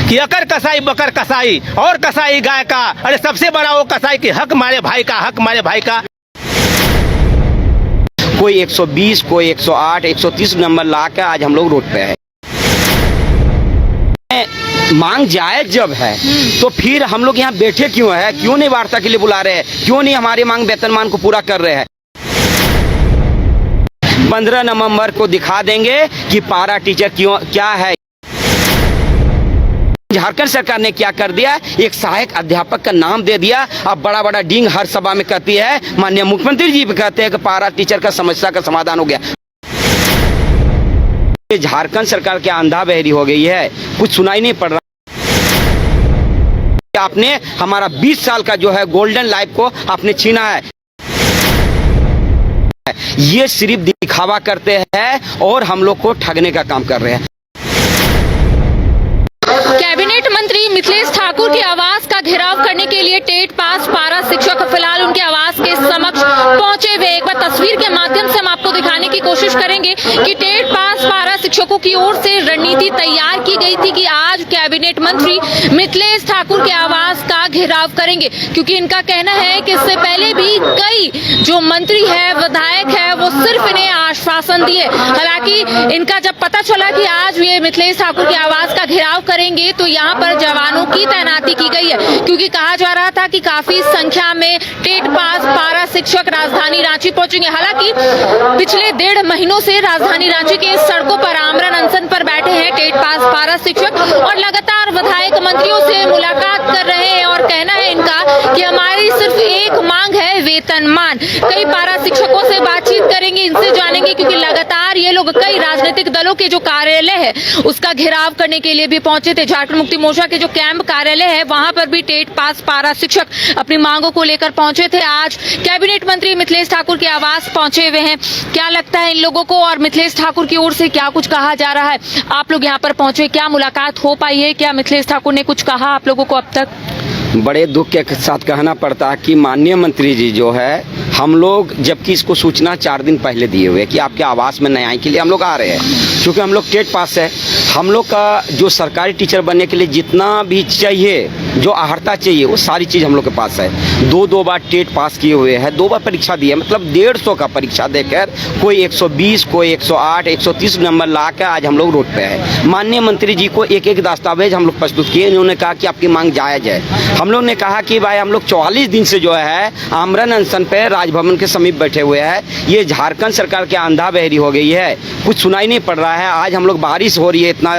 कि अकर कसाई बकर कसाई और कसाई गाय का, अरे सबसे बड़ा वो कसाई कि हक मारे भाई का, हक मारे भाई का। कोई 120, कोई 108, 130 नंबर ला के आज हम लोग रोड पे है। मांग जायज जब है तो फिर हम लोग यहाँ बैठे क्यों है? क्यों नहीं वार्ता के लिए बुला रहे हैं? क्यों नहीं हमारी मांग वेतनमान को पूरा कर रहे हैं? 15 नवंबर को दिखा देंगे कि पारा टीचर क्यों क्या है। झारखंड सरकार ने क्या कर दिया, एक सहायक अध्यापक का नाम दे दिया। अब बड़ा बड़ा डींग हर सभा में कहती है, माननीय मुख्यमंत्री जी भी कहते हैं कि पारा टीचर का समस्या का समाधान हो गया। झारखंड सरकार क्या अंधा बहरी हो गई है? कुछ सुनाई नहीं पड़ रहा। आपने हमारा 20 साल का जो है गोल्डन लाइफ को आपने छीना है। ये सिर्फ दिखावा करते हैं और हम लोग को ठगने का काम कर रहे हैं। कैबिनेट मंत्री मिथिलेश ठाकुर के आवास का घेराव करने के लिए टेट पास पारा शिक्षक फिलहाल उनके आवास के समक्ष पहुंचे हुए। एक बार तस्वीर के माध्यम से हम आपको दिखाने की कोशिश करेंगे कि टेट पास पारा शिक्षकों की ओर से रणनीति तैयार की गई थी कि आज कैबिनेट मंत्री मिथिलेश ठाकुर के आवास का घेराव करेंगे, क्योंकि इनका कहना है कि इससे पहले भी कई जो मंत्री है, विधायक है, वो सिर्फ इन्हें आश्वासन दिए। हालांकि इनका जब पता चला कि आज ये मिथिलेश ठाकुर के आवास का घेराव करेंगे तो यहाँ पर जवानों की तैनाती की गई है, क्योंकि कहा जा रहा था कि काफी संख्या में टेट पास पारा शिक्षक राजधानी रांची पहुंचेंगे। हालांकि पिछले 1.5 महीनों से राजधानी रांची के सड़कों पर आमरण अनशन पर बैठे हैं टेट पास पारा शिक्षक और लगातार विधायक मंत्रियों से मुलाकात कर रहे हैं और कहना है इनका कि हमारी सिर्फ एक मांग है, वेतनमान। कई पारा शिक्षकों से बातचीत करेंगे, इनसे जानेंगे, क्योंकि लगातार ये लोग कई राजनीतिक दलों के जो कार्यालय है उसका घेराव करने के लिए भी पहुंचे थे। झारखंड मुक्ति मोर्चा के जो कैंप कार्यालय है वहां पर भी टेट पास पारा शिक्षक अपनी मांगों को लेकर पहुंचे थे। आज कैबिनेट मंत्री मिथिलेश ठाकुर के आवास पहुंचे हुए हैं। क्या लगता है इन लोगों को और मिथिलेश ठाकुर की ओर से क्या कुछ कहा जा रहा है? आप लोग यहाँ पर पहुंचे, क्या मुलाकात हो पाई है? क्या मिथिलेश ठाकुर ने कुछ कहा आप लोगों को अब तक? बड़े दुख के साथ कहना पड़ता है कि माननीय मंत्री जी जो है, हम लोग जबकि इसको सूचना 4 दिन पहले दिए हुए कि आपके आवास में न्याय के लिए हम लोग आ रहे हैं, क्योंकि हम लोग टेट पास है। हम लोग का जो सरकारी टीचर बनने के लिए जितना भी चाहिए, जो अर्हता चाहिए, वो सारी चीज़ हम लोग के पास है। 2 बार टेट पास किए हुए हैं, 2 बार परीक्षा दी है, मतलब 150 का परीक्षा देकर कोई 120, कोई 108, 130 नंबर ला कर आज हम लोग रोड पे है। माननीय मंत्री जी को एक एक दस्तावेज हम लोग प्रस्तुत किए। उन्होंने कहा कि आपकी मांग जायज़ है। हम लोग ने कहा कि भाई हम लोग 44 दिन से जो है आमरण अनशन पे राजभवन के समीप बैठे हुए हैं। ये झारखंड सरकार क्या अंधा बहरी हो गई है? कुछ सुनाई नहीं पड़ रहा है। आज हम लोग बारिश हो रही है, इतना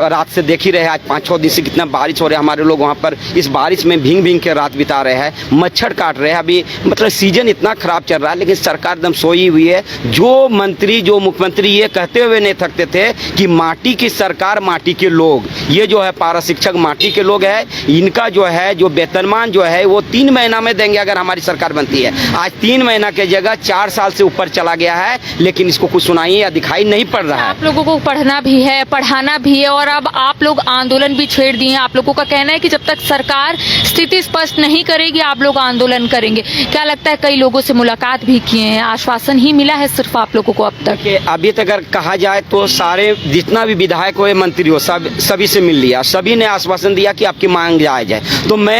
रात से देख ही रहे हैं, आज 5-6 दिन से कितना बारिश हो रहा है। हमारे लोग वहाँ पर इस बारिश में भींग भींग के रात बिता रहे हैं, मच्छर काट रहे हैं। अभी मतलब सीजन इतना खराब चल रहा है, लेकिन सरकार एकदम सोई हुई है। जो मंत्री, जो मुख्यमंत्री ये कहते हुए नहीं थकते थे कि माटी की सरकार, माटी के लोग, ये जो है पारा शिक्षक माटी के लोग है। इनका जो है जो वेतनमान जो है वो 3 महीना में देंगे अगर हमारी सरकार बनती है। आज 3 महीना के जगह 4 साल से ऊपर चला गया है, लेकिन इसको कुछ सुनाई या दिखाई नहीं पड़ रहा है। आप लोगों को पढ़ना भी है, पढ़ाना भी है और अब आप लोग आंदोलन भी छेड़ दिए हैं। आप लोगों का कहना है कि जब तक सरकार स्थिति स्पष्ट नहीं करेगी आप लोग आंदोलन करेंगे। क्या लगता है, कई लोगों से मुलाकात भी किए हैं, आश्वासन ही मिला है सिर्फ आप लोगों को अब तक? अभी तक अगर कहा जाए तो सारे जितना भी विधायक हो, मंत्री हो, सभी से मिल लिया, सभी ने आश्वासन दिया कि आपकी मांग जायज है। तो मैं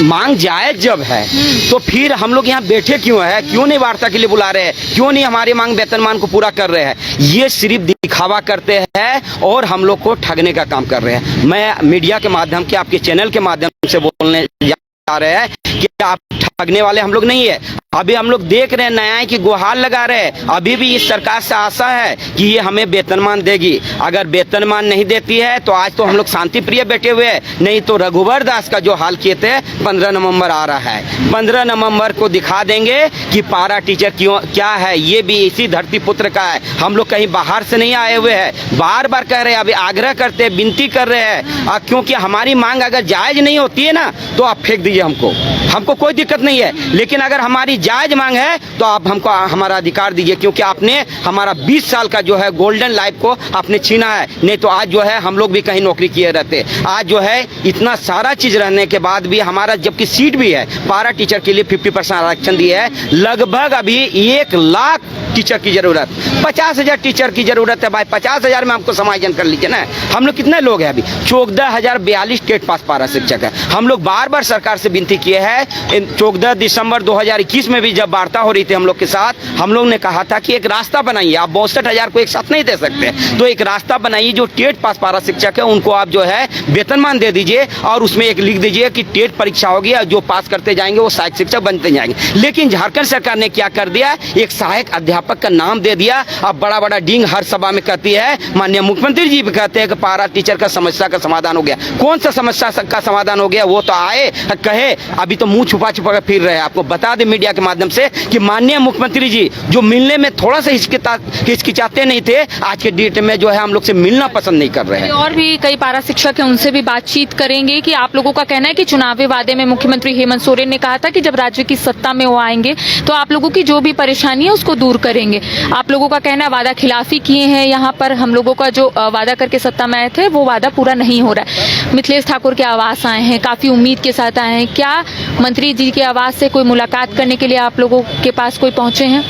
मांग जायज जब है तो फिर हम लोग यहाँ बैठे क्यों है? क्यों नहीं वार्ता के लिए बुला रहे हैं? क्यों नहीं हमारी मांग वेतनमान को पूरा कर रहे हैं? ये सिर्फ दिखावा करते हैं और हम लोग को ठगने का काम कर रहे हैं। मैं मीडिया के माध्यम के, आपके चैनल के माध्यम से बोलने जा रहे हैं कि आप ठगने वाले हम लोग नहीं है। अभी हम लोग देख रहे हैं, न्याय की गुहार लगा रहे हैं। अभी भी इस सरकार से आशा है कि ये हमें वेतनमान देगी। अगर वेतनमान नहीं देती है तो आज तो हम लोग शांति प्रिय बैठे हुए हैं, नहीं तो रघुवर दास का जो हाल किए थे। 15 नवंबर आ रहा है, 15 नवंबर को दिखा देंगे कि पारा टीचर क्यों क्या है। ये भी इसी धरती पुत्र का है। हम लोग कहीं बाहर से नहीं आए हुए हैं। बार बार कह रहे हैं, अभी आग्रह करते हैं, विनती कर रहे हैं, क्योंकि हमारी मांग अगर जायज नहीं होती है ना तो आप फेंक दीजिए हमको कोई दिक्कत नहीं। नहीं है, लेकिन अगर हमारी जायज मांग है तो आप हमको हमारा अधिकार दीजिए, क्योंकि आपने हमारा 20 साल का जो है गोल्डन लाइफ को आपने छीना है। नहीं तो आज जो है हम लोग भी कहीं नौकरी किए रहते। आज जो है इतना सारा चीज रहने के बाद भी हमारा, जबकि सीट भी है, पारा टीचर के लिए 50% आरक्षण दिया है, लगभग अभी 1 लाख टीचर की जरूरत, 50,000 टीचर की जरूरत है भाई। 50,000 में हमको समायोजन कर लीजिए ना। हम लोग कितने लोग हैं अभी? 14,042 टेट पास पारा शिक्षक है। हम लोग बार बार सरकार से विनती किए हैं। 14 दिसंबर 2021 में भी जब वार्ता हो रही थी हम लोग के साथ, हम लोग ने कहा था कि एक रास्ता बनाइए, आप 62,000 को एक साथ नहीं दे सकते, तो एक रास्ता बनाइए, जो टेट पास पारा शिक्षक है उनको आप जो है वेतनमान दे दीजिए और उसमें एक लिख दीजिए कि टेट परीक्षा होगी और जो पास करते जाएंगे वो सहायक शिक्षक बनते जाएंगे। लेकिन झारखंड सरकार ने क्या कर दिया, एक सहायक अध्यापक का नाम दे दिया। अब बड़ा बड़ा डींग हर सभा में कहती है, माननीय मुख्यमंत्री जी भी कहते हैं कि पारा टीचर का समस्या का समाधान हो गया। कौन सा समस्या का समाधान हो गया? वो तो आए कहे, अभी तो मुंह छुपा छुपा कर फिर रहे हैं। आपको बता दें मीडिया के माध्यम से कि माननीय मुख्यमंत्री जी जो मिलने में थोड़ा सा हिचकिचाते नहीं थे, आज के डेट में जो है हम लोग से मिलना पसंद नहीं कर रहे हैं। और भी कई पारा शिक्षक हैं, उनसे भी बातचीत करेंगे कि आप लोगों का कहना है कि चुनावी वादे में मुख्यमंत्री हेमंत सोरेन ने कहा था कि जब राज्य की सत्ता में वो आएंगे तो आप लोगों की जो भी परेशानी है उसको दूर करेंगे। आप लोगों का कहना है वादा खिलाफी किए हैं, यहाँ पर हम लोगों का जो वादा करके सत्ता में आए थे वो वादा पूरा नहीं हो रहा है। मिथिलेश ठाकुर के आवास आए हैं, काफी उम्मीद के साथ आए हैं, क्या मंत्री जी के आवास से कोई मुलाकात करने के लिए आप लोगों के पास कोई पहुंचे हैं?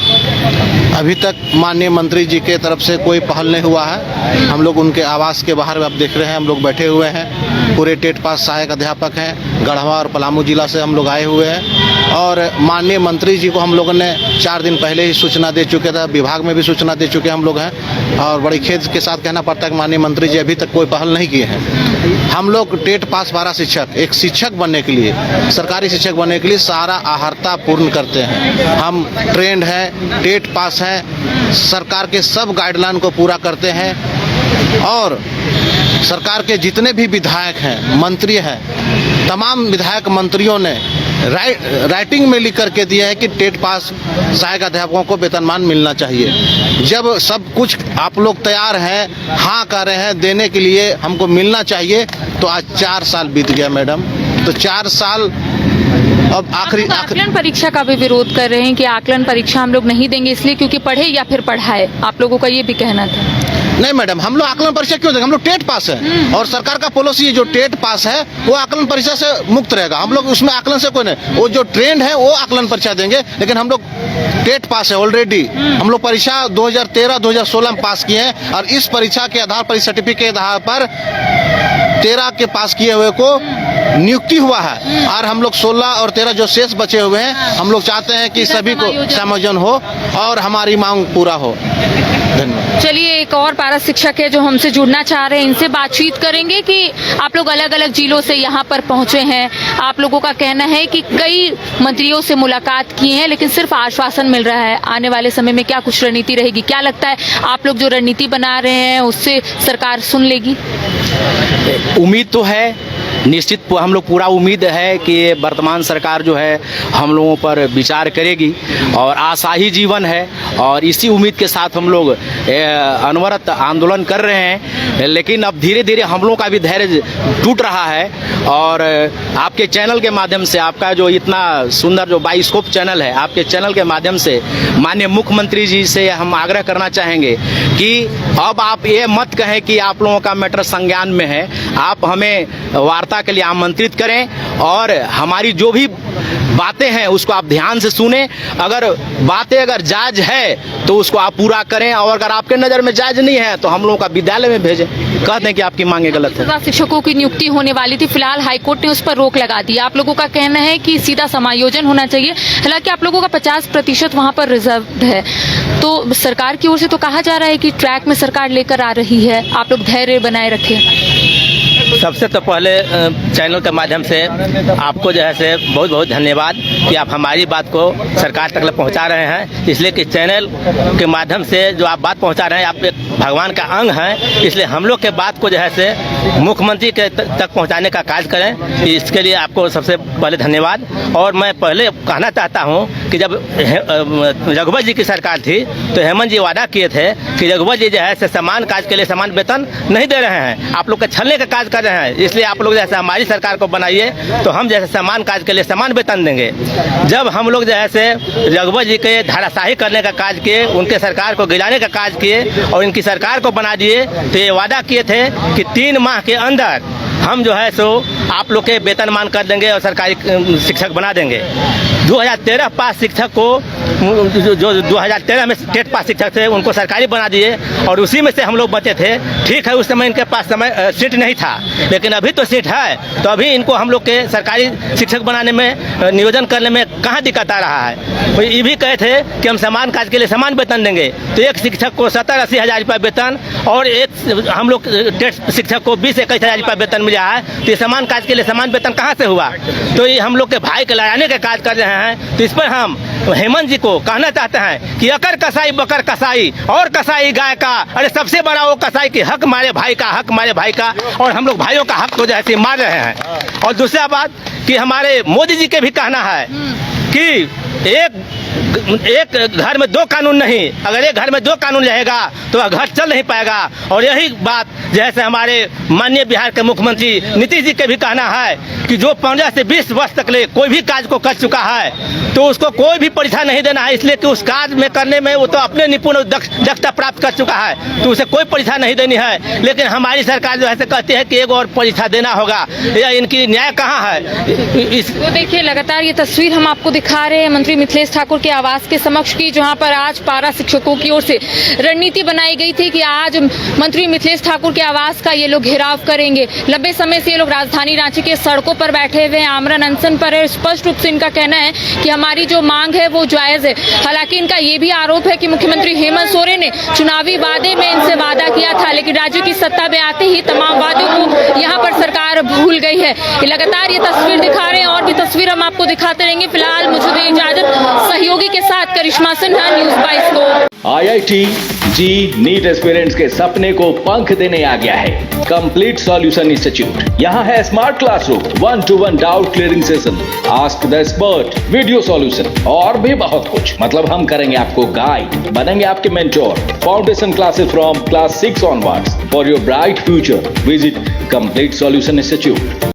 अभी तक माननीय मंत्री जी के तरफ से कोई पहल नहीं हुआ है। हम लोग उनके आवास के बाहर अब देख रहे हैं, हम लोग बैठे हुए हैं। पूरे टेट पास सहायक अध्यापक हैं, गढ़वा और पलामू जिला से हम लोग आए हुए हैं और माननीय मंत्री जी को हम लोगों ने 4 दिन पहले ही सूचना दे चुके थे, विभाग में भी सूचना दे चुके हम लोग हैं और बड़ी खेद के साथ कहना पड़ता है कि माननीय मंत्री जी अभी तक कोई पहल नहीं किए हैं। हम लोग टेट पास पारा शिक्षक, एक शिक्षक बनने के लिए, सरकारी शिक्षक बनने के लिए सारा आहर्ता पूर्ण करते हैं। हम ट्रेंड हैं, टेट पास हैं, सरकार के सब गाइडलाइन को पूरा करते हैं और सरकार के जितने भी विधायक हैं, मंत्री हैं, तमाम विधायक मंत्रियों ने राइटिंग में लिख करके दिया है कि टेट पास सहायक अध्यापकों को वेतनमान मिलना चाहिए। जब सब कुछ आप लोग तैयार हैं, हाँ कह रहे हैं देने के लिए, हमको मिलना चाहिए, तो आज 4 साल बीत गया मैडम। तो 4 साल अब आखिरी आकलन परीक्षा का भी विरोध कर रहे हैं कि आकलन परीक्षा हम लोग नहीं देंगे इसलिए क्योंकि पढ़े या फिर पढ़ाए। आप लोगों का ये भी कहना था। नहीं मैडम, हम लोग आकलन परीक्षा क्यों देंगे? हम लोग टेट पास है और सरकार का पॉलिसी है जो टेट पास है वो आकलन परीक्षा से मुक्त रहेगा। हम लोग उसमें आकलन से कोई नहीं, वो जो ट्रेंड है वो आकलन परीक्षा देंगे, लेकिन हम लोग टेट पास है ऑलरेडी। हम लोग परीक्षा 2013-2016 में पास किए हैं और इस परीक्षा के आधार पर, सर्टिफिकेट के आधार पर 13 के पास किए हुए को नियुक्ति हुआ है और हम लोग 16 और 13 जो शेष बचे हुए हैं, हम लोग चाहते हैं कि सभी को समायोजन हो और हमारी मांग पूरा हो। धन्यवाद। चलिए, एक और पारा शिक्षक है जो हमसे जुड़ना चाह रहे हैं, इनसे बातचीत करेंगे कि आप लोग अलग अलग जिलों से यहाँ पर पहुंचे हैं। आप लोगों का कहना है कि कई मंत्रियों से मुलाकात की है लेकिन सिर्फ आश्वासन मिल रहा है। आने वाले समय में क्या कुछ रणनीति रहेगी? क्या लगता है आप लोग जो रणनीति बना रहे हैं उससे सरकार सुन लेगी? उम्मीद तो है, निश्चित हम लोग पूरा उम्मीद है कि वर्तमान सरकार जो है हम लोगों पर विचार करेगी और आशा ही जीवन है और इसी उम्मीद के साथ हम लोग अनवरत आंदोलन कर रहे हैं। लेकिन अब धीरे धीरे हम लोगों का भी धैर्य टूट रहा है और आपके चैनल के माध्यम से, आपका जो इतना सुंदर जो बाइस्कोप चैनल है, आपके चैनल के माध्यम से माननीय मुख्यमंत्री जी से हम आग्रह करना चाहेंगे कि अब आप ये मत कहें कि आप लोगों का मैटर संज्ञान में है। आप हमें वार्ता के लिए आमंत्रित करें और हमारी जो भी बातें हैं उसको आप ध्यान से सुने। अगर बातें अगर जायज है तो उसको आप पूरा करें और अगर आपके नज़र में जायज नहीं है तो हम लोगों का विद्यालय में भेजें। कहते हैं कि आपकी मांगे गलत है। शिक्षकों की नियुक्ति होने वाली थी, फिलहाल हाईकोर्ट ने उस पर रोक लगा दी। आप लोगों का कहना है कि सीधा समायोजन होना चाहिए, हालांकि आप लोगों का 50% वहां पर रिजर्व है। तो सरकार की ओर से तो कहा जा रहा है कि ट्रैक में सरकार लेकर आ रही है, आप लोग धैर्य बनाए रखें। सबसे तो पहले चैनल के माध्यम से आपको जो है से बहुत बहुत धन्यवाद कि आप हमारी बात को सरकार तक पहुंचा रहे हैं। इसलिए कि चैनल के माध्यम से जो आप बात पहुंचा रहे हैं, आप एक भगवान का अंग हैं, इसलिए हम लोग के बात को जो है से मुख्यमंत्री के तक पहुंचाने का कार्य करें। इसके लिए आपको सबसे पहले धन्यवाद। और मैं पहले कहना चाहता हूं कि जब रघुवर जी की सरकार थी तो हेमंत जी वादा किए थे कि रघुवर जी जो है समान कार्य के लिए समान वेतन नहीं दे रहे हैं, आप लोग के छलने का कार्य कर रहे हैं। इसलिए आप लोग जैसे हमारी सरकार को बनाइए तो हम जैसे समान कार्य के लिए समान वेतन देंगे। जब हम लोग जैसे रघुवर जी के धाराशाही करने का कार्य किए, उनके सरकार को गिराने का कार्य किए और इनकी सरकार को बना दिए तो ये वादा किए थे कि 3 माह के अंदर हम जो है सो आप लोग के वेतनमान कर देंगे और सरकारी शिक्षक बना देंगे। 2013 पास शिक्षक को जो 2013 में टेट पास शिक्षक थे उनको सरकारी बना दिए और उसी में से हम लोग बचे थे। ठीक है, उस समय इनके पास सीट नहीं था, लेकिन अभी तो सीट है, तो अभी इनको हम लोग के सरकारी शिक्षक बनाने में नियोजन करने में कहाँ दिक्कत आ रहा है। तो ये भी कहे थे कि हम समान कार्य के लिए समान वेतन देंगे, तो एक शिक्षक को 70-80 हज़ार रुपये वेतन और एक हम लोग टेट शिक्षक को 20-21 हज़ार रुपये वेतन मिला है, तो ये समान कार्य के लिए समान वेतन कहाँ से हुआ। तो ये हम लोग के भाई के लड़ाने का कार्य कर रहे हैं। तो इस पर हम हेमंत जी को कहना चाहते हैं कि अकर कसाई बकर कसाई और कसाई गाय का, अरे सबसे बड़ा वो कसाई की हक मारे भाई का, हक मारे भाई का, और हम लोग भाइयों का हक को जैसे मार रहे हैं। और दूसरा बात कि हमारे मोदी जी के भी कहना है कि एक घर में 2 कानून नहीं, अगर एक घर में 2 कानून रहेगा तो वह घर चल नहीं पाएगा। और यही बात जैसे हमारे माननीय बिहार के मुख्यमंत्री नीतीश जी के भी कहना है कि जो 15 से 20 वर्ष तक ले कोई भी कार्य को कर चुका है तो उसको कोई भी परीक्षा नहीं देना है, इसलिए कि उस कार्य में करने में वो तो अपने निपुण दक्षता प्राप्त कर चुका है, तो उसे कोई परीक्षा नहीं देनी है। लेकिन हमारी सरकार जो है कहती है कि एक और परीक्षा देना होगा। यह इनकी न्याय कहाँ है। तो देखिए लगातार ये तस्वीर हम आपको दिखा रहे हैं मंत्री मिथिलेश ठाकुर के आवास के समक्ष की, जहां पर आज पारा शिक्षकों की ओर से रणनीति बनाई गई थी कि आज मंत्री मिथिलेश ठाकुर के आवास का ये लोग घेराव करेंगे। लंबे समय से ये लोग राजधानी रांची के सड़कों पर बैठे हुए हैं, आमरण अनशन पर है। स्पष्ट रूप से इनका कहना है कि हमारी जो मांग है वो जायज है। हालांकि इनका ये भी आरोप है कि मुख्यमंत्री हेमंत सोरेन ने चुनावी वादे में इनसे वादा किया था, लेकिन राज्य की सत्ता में आते ही तमाम वादों को यहाँ पर सरकार भूल गई है। लगातार ये तस्वीर दिखा रहे हैं और भी तस्वीर हम आपको दिखाते रहेंगे। फिलहाल मुझे दे इजाजत, सहयोगी के साथ करिश्मा सिन्हा, न्यूज़ 22 को। IIT जी नीट एस्पिरेंट्स के सपने को पंख देने आ गया है कंप्लीट सॉल्यूशन इंस्टीट्यूट। यहाँ है smart classroom, 1-to-1 doubt clearing session, ask the expert, video solution और भी बहुत कुछ। मतलब हम करेंगे आपको गाइड, बनेंगे आपके mentor. Foundation classes from class 6 onwards for your bright future. Visit complete solution institute.